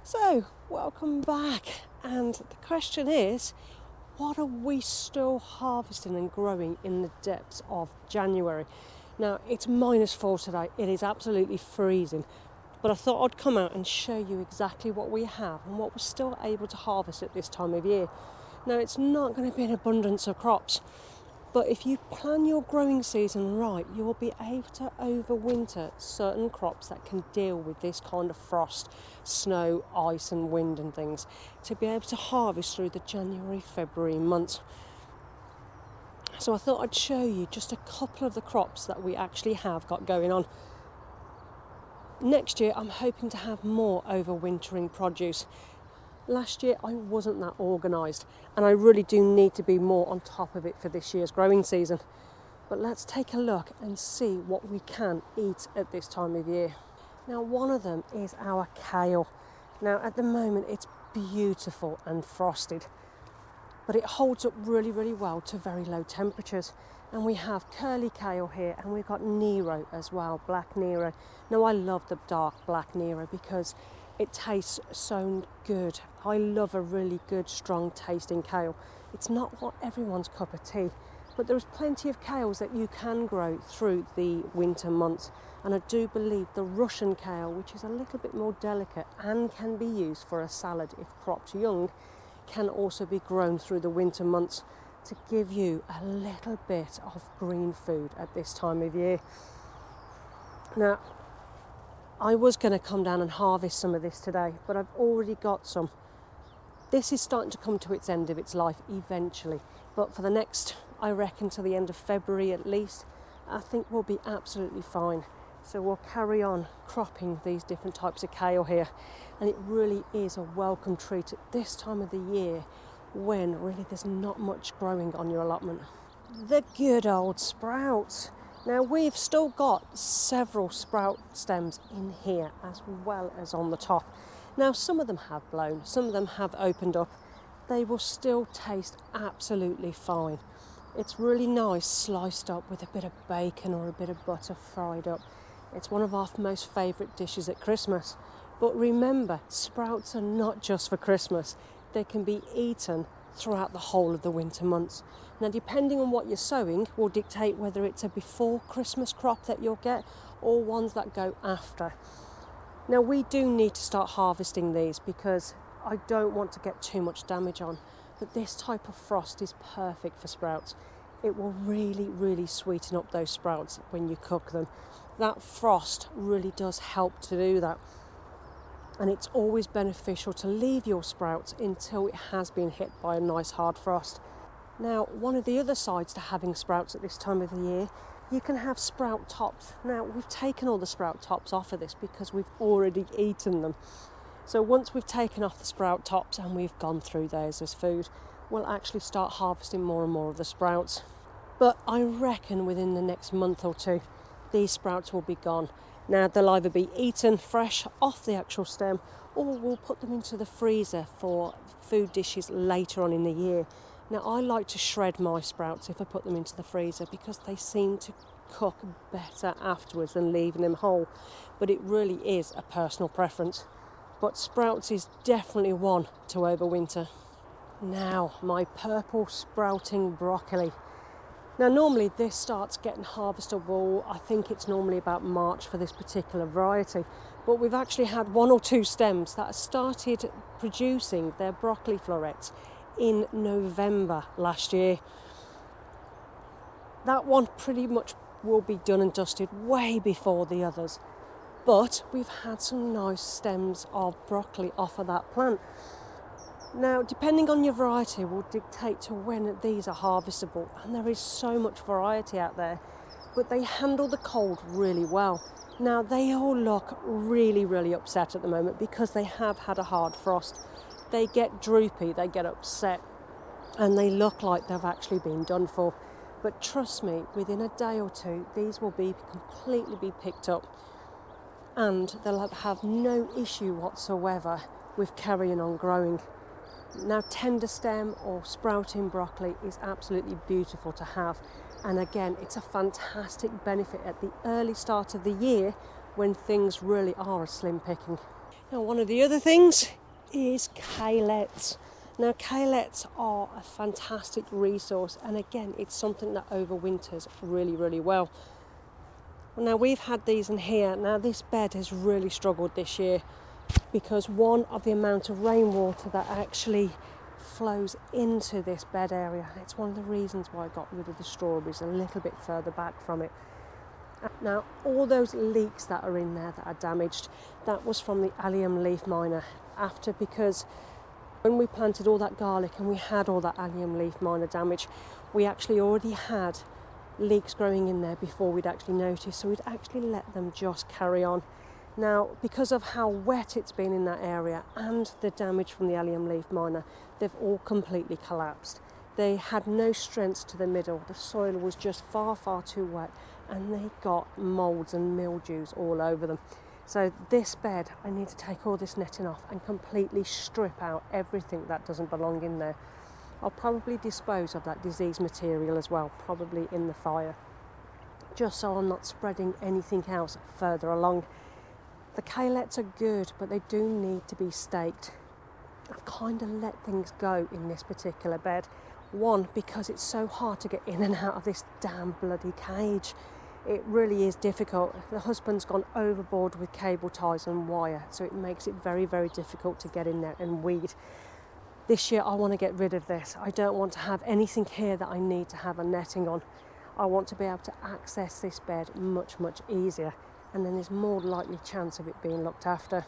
So, welcome back. And the question is, what are we still harvesting and growing in the depths of January? Now, it's -4 today. It is absolutely freezing. But I thought I'd come out and show you exactly what we have and what we're still able to harvest at this time of year. Now, it's not going to be an abundance of crops, but if you plan your growing season right, you will be able to overwinter certain crops that can deal with this kind of frost, snow, ice and wind and things, to be able to harvest through the January, February months. So I thought I'd show you just a couple of the crops that we actually have got going on. Next year I'm hoping to have more overwintering produce. Last year I wasn't that organised, and I really do need to be more on top of it for this year's growing season. But let's take a look and see what we can eat at this time of year. Now, one of them is our kale. Now, at the moment it's beautiful and frosted, but it holds up really, really well to very low temperatures. And we have curly kale here, and we've got Nero as well, black Nero. Now, I love the dark black Nero because it tastes so good. I love a really good, strong tasting kale. It's not what everyone's cup of tea, but there's plenty of kales that you can grow through the winter months. And I do believe the Russian kale, which is a little bit more delicate and can be used for a salad if cropped young, can also be grown through the winter months to give you a little bit of green food at this time of year. Now, I was going to come down and harvest some of this today, but I've already got some. This is starting to come to its end of its life eventually, but for the next, I reckon, to the end of February at least, I think we'll be absolutely fine. So we'll carry on cropping these different types of kale here, and it really is a welcome treat at this time of the year when really there's not much growing on your allotment. The good old sprouts. Now, we've still got several sprout stems in here as well as on the top. Now, some of them have blown, some of them have opened up. They will still taste absolutely fine. It's really nice sliced up with a bit of bacon or a bit of butter fried up. It's one of our most favourite dishes at Christmas. But remember, sprouts are not just for Christmas. They can be eaten throughout the whole of the winter months. Now, depending on what you're sowing will dictate whether it's a before Christmas crop that you'll get or ones that go after. Now, we do need to start harvesting these because I don't want to get too much damage on, but this type of frost is perfect for sprouts. It will really, really sweeten up those sprouts when you cook them. That frost really does help to do that. And it's always beneficial to leave your sprouts until it has been hit by a nice hard frost. Now, one of the other sides to having sprouts at this time of the year, you can have sprout tops. Now, we've taken all the sprout tops off of this because we've already eaten them. So once we've taken off the sprout tops and we've gone through those as food, we'll actually start harvesting more and more of the sprouts. But I reckon within the next month or two, these sprouts will be gone. Now, they'll either be eaten fresh off the actual stem, or we'll put them into the freezer for food dishes later on in the year. Now, I like to shred my sprouts if I put them into the freezer because they seem to cook better afterwards than leaving them whole. But it really is a personal preference. But sprouts is definitely one to overwinter. Now, my purple sprouting broccoli. Now, normally this starts getting harvestable, I think it's normally about March for this particular variety, but we've actually had one or two stems that started producing their broccoli florets in November last year. That one pretty much will be done and dusted way before the others, but we've had some nice stems of broccoli off of that plant. Now, depending on your variety will dictate to when these are harvestable, and there is so much variety out there, but they handle the cold really well. Now, they all look really, really upset at the moment because they have had a hard frost. They get droopy, they get upset, and they look like they've actually been done for. But trust me, within a day or two, these will be completely picked up, and they'll have no issue whatsoever with carrying on growing. Now, tender stem or sprouting broccoli is absolutely beautiful to have, and again, it's a fantastic benefit at the early start of the year when things really are slim picking. Now, one of the other things is caelets. Now, caelets are a fantastic resource, and again, it's something that overwinters really, really well. Now, we've had these in here. Now, this bed has really struggled this year because one of the amount of rainwater that actually flows into this bed area. It's one of the reasons why I got rid of the strawberries a little bit further back from it. Now, all those leeks that are in there that are damaged, that was from the allium leaf miner because when we planted all that garlic and we had all that allium leaf miner damage, we actually already had leeks growing in there before we'd actually noticed, so we'd actually let them just carry on. Now, because of how wet it's been in that area and the damage from the allium leaf miner, they've all completely collapsed. They had no strength to the middle. The soil was just far, far too wet, and they got moulds and mildews all over them. So this bed, I need to take all this netting off and completely strip out everything that doesn't belong in there. I'll probably dispose of that disease material as well, probably in the fire, just so I'm not spreading anything else further along. The caelets are good, but they do need to be staked. I've kind of let things go in this particular bed. One, because it's so hard to get in and out of this damn bloody cage. It really is difficult. The husband's gone overboard with cable ties and wire, so it makes it very, very difficult to get in there and weed. This year I want to get rid of this. I don't want to have anything here that I need to have a netting on. I want to be able to access this bed much, much easier, and then there's more likely chance of it being looked after.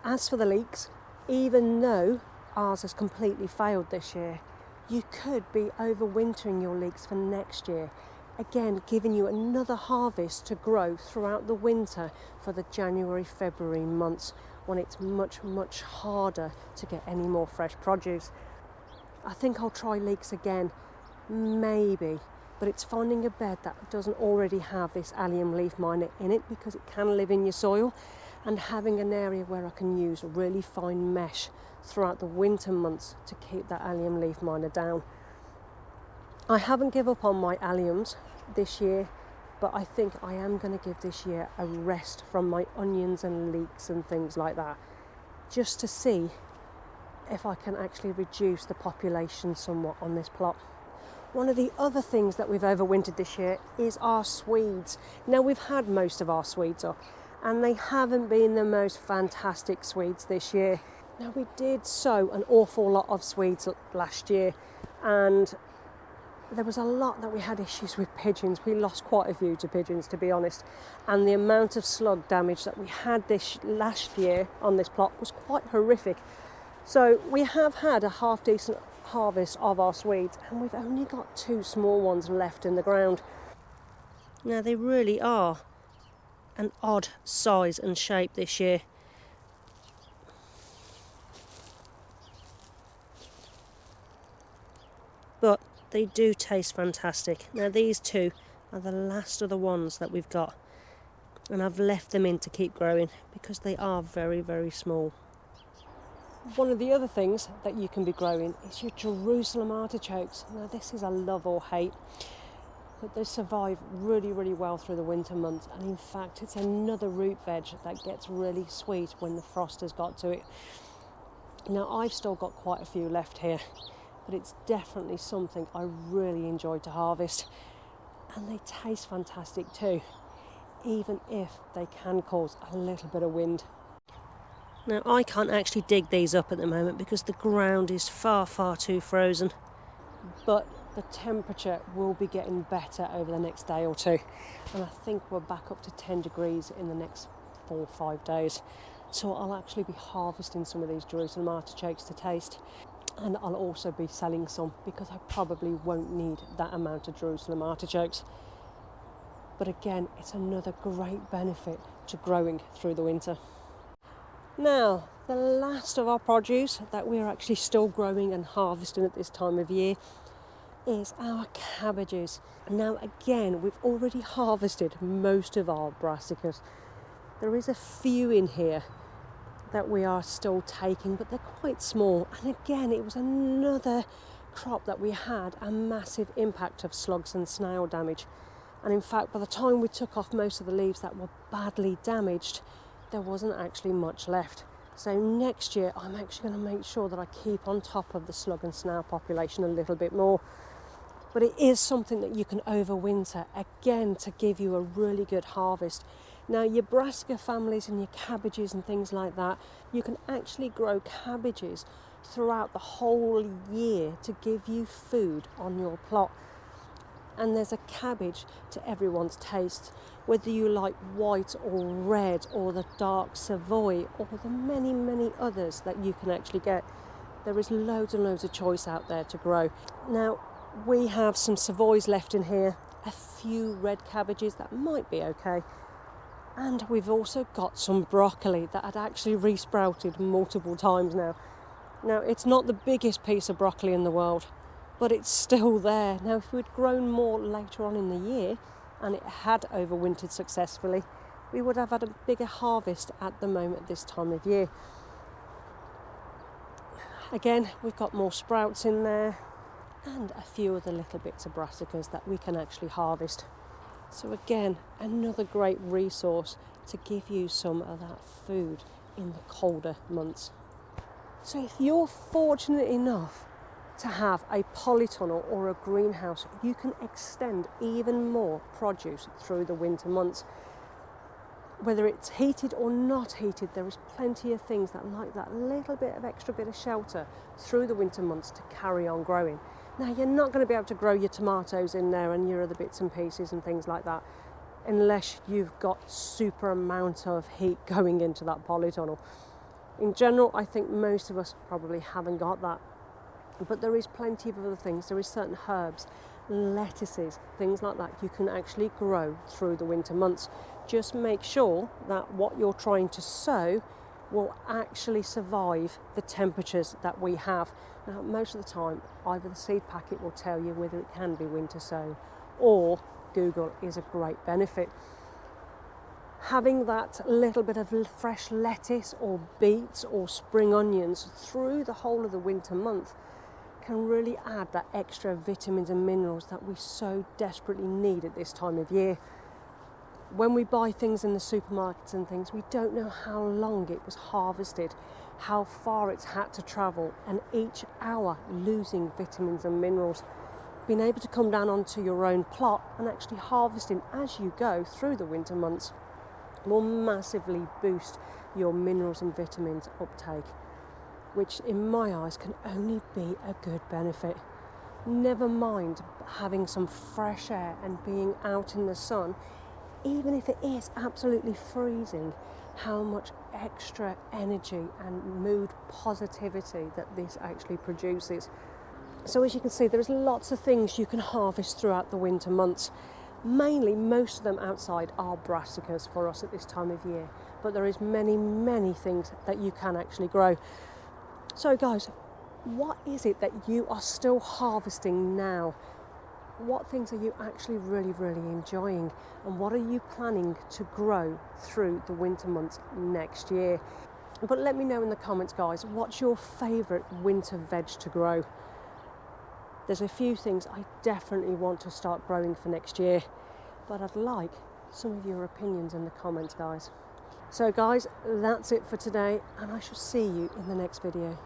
As for the leeks, even though ours has completely failed this year, you could be overwintering your leeks for next year, again giving you another harvest to grow throughout the winter for the January, February months, when it's much, much harder to get any more fresh produce. I think I'll try leeks again, maybe, but it's finding a bed that doesn't already have this allium leaf miner in it, because it can live in your soil, and having an area where I can use really fine mesh throughout the winter months to keep that allium leaf miner down. I haven't given up on my alliums this year, but I think I am going to give this year a rest from my onions and leeks and things like that, just to see if I can actually reduce the population somewhat on this plot. One of the other things that we've overwintered this year is our Swedes. Now, we've had most of our Swedes up, and they haven't been the most fantastic Swedes this year. Now, we did sow an awful lot of Swedes last year, and there was a lot that we had issues with pigeons. We lost quite a few to pigeons, to be honest, and the amount of slug damage that we had this last year on this plot was quite horrific. So we have had a half decent harvest of our Swedes, and we've only got 2 small ones left in the ground. Now, they really are an odd size and shape this year. But they do taste fantastic. Now, these 2 are the last of the ones that we've got, and I've left them in to keep growing because they are very, very small. One of the other things that you can be growing is your Jerusalem artichokes. Now, this is a love or hate, but they survive really, really well through the winter months, and in fact it's another root veg that gets really sweet when the frost has got to it. Now, I've still got quite a few left here, but it's definitely something I really enjoy to harvest, and they taste fantastic too, even if they can cause a little bit of wind. Now, I can't actually dig these up at the moment because the ground is far, far too frozen, but the temperature will be getting better over the next day or 2, and I think we're back up to 10 degrees in the next 4 or 5 days. So I'll actually be harvesting some of these Jerusalem artichokes to taste, and I'll also be selling some because I probably won't need that amount of Jerusalem artichokes. But again, it's another great benefit to growing through the winter. Now, the last of our produce that we're actually still growing and harvesting at this time of year is our cabbages. Now, again, we've already harvested most of our brassicas. There is a few in here that we are still taking, but they're quite small. And again, it was another crop that we had a massive impact of slugs and snail damage. And in fact, by the time we took off most of the leaves that were badly damaged, there wasn't actually much left. So next year I'm actually going to make sure that I keep on top of the slug and snail population a little bit more. But it is something that you can overwinter, again, to give you a really good harvest. Now, your brassica families and your cabbages and things like that, you can actually grow cabbages throughout the whole year to give you food on your plot. And there's a cabbage to everyone's taste, whether you like white or red or the dark Savoy or the many, many others that you can actually get. There is loads and loads of choice out there to grow. Now, we have some Savoys left in here, a few red cabbages that might be okay, and we've also got some broccoli that had actually resprouted multiple times now. Now, it's not the biggest piece of broccoli in the world, but it's still there. Now, if we'd grown more later on in the year and it had overwintered successfully, we would have had a bigger harvest at the moment this time of year. Again, we've got more sprouts in there and a few other little bits of brassicas that we can actually harvest. So again, another great resource to give you some of that food in the colder months. So if you're fortunate enough to have a polytunnel or a greenhouse, you can extend even more produce through the winter months. Whether it's heated or not heated, there is plenty of things that like that little bit of extra bit of shelter through the winter months to carry on growing. Now, you're not going to be able to grow your tomatoes in there and your other bits and pieces and things like that unless you've got super amount of heat going into that polytunnel. In general, I think most of us probably haven't got that. But there is plenty of other things. There is certain herbs, lettuces, things like that you can actually grow through the winter months. Just make sure that what you're trying to sow will actually survive the temperatures that we have. Now, most of the time, either the seed packet will tell you whether it can be winter sown, or Google is a great benefit. Having that little bit of fresh lettuce or beets or spring onions through the whole of the winter month can really add that extra vitamins and minerals that we so desperately need at this time of year. When we buy things in the supermarkets and things, we don't know how long it was harvested, how far it's had to travel, and each hour losing vitamins and minerals. Being able to come down onto your own plot and actually harvesting as you go through the winter months will massively boost your minerals and vitamins uptake, which in my eyes can only be a good benefit. Never mind having some fresh air and being out in the sun, even if it is absolutely freezing, how much extra energy and mood positivity that this actually produces. So as you can see, there's lots of things you can harvest throughout the winter months. Mainly, most of them outside are brassicas for us at this time of year, but there is many, many things that you can actually grow. So guys, what is it that you are still harvesting now? What things are you actually really, really enjoying? And what are you planning to grow through the winter months next year? But let me know in the comments, guys, what's your favourite winter veg to grow? There's a few things I definitely want to start growing for next year, but I'd like some of your opinions in the comments, guys. So guys, that's it for today, and I shall see you in the next video.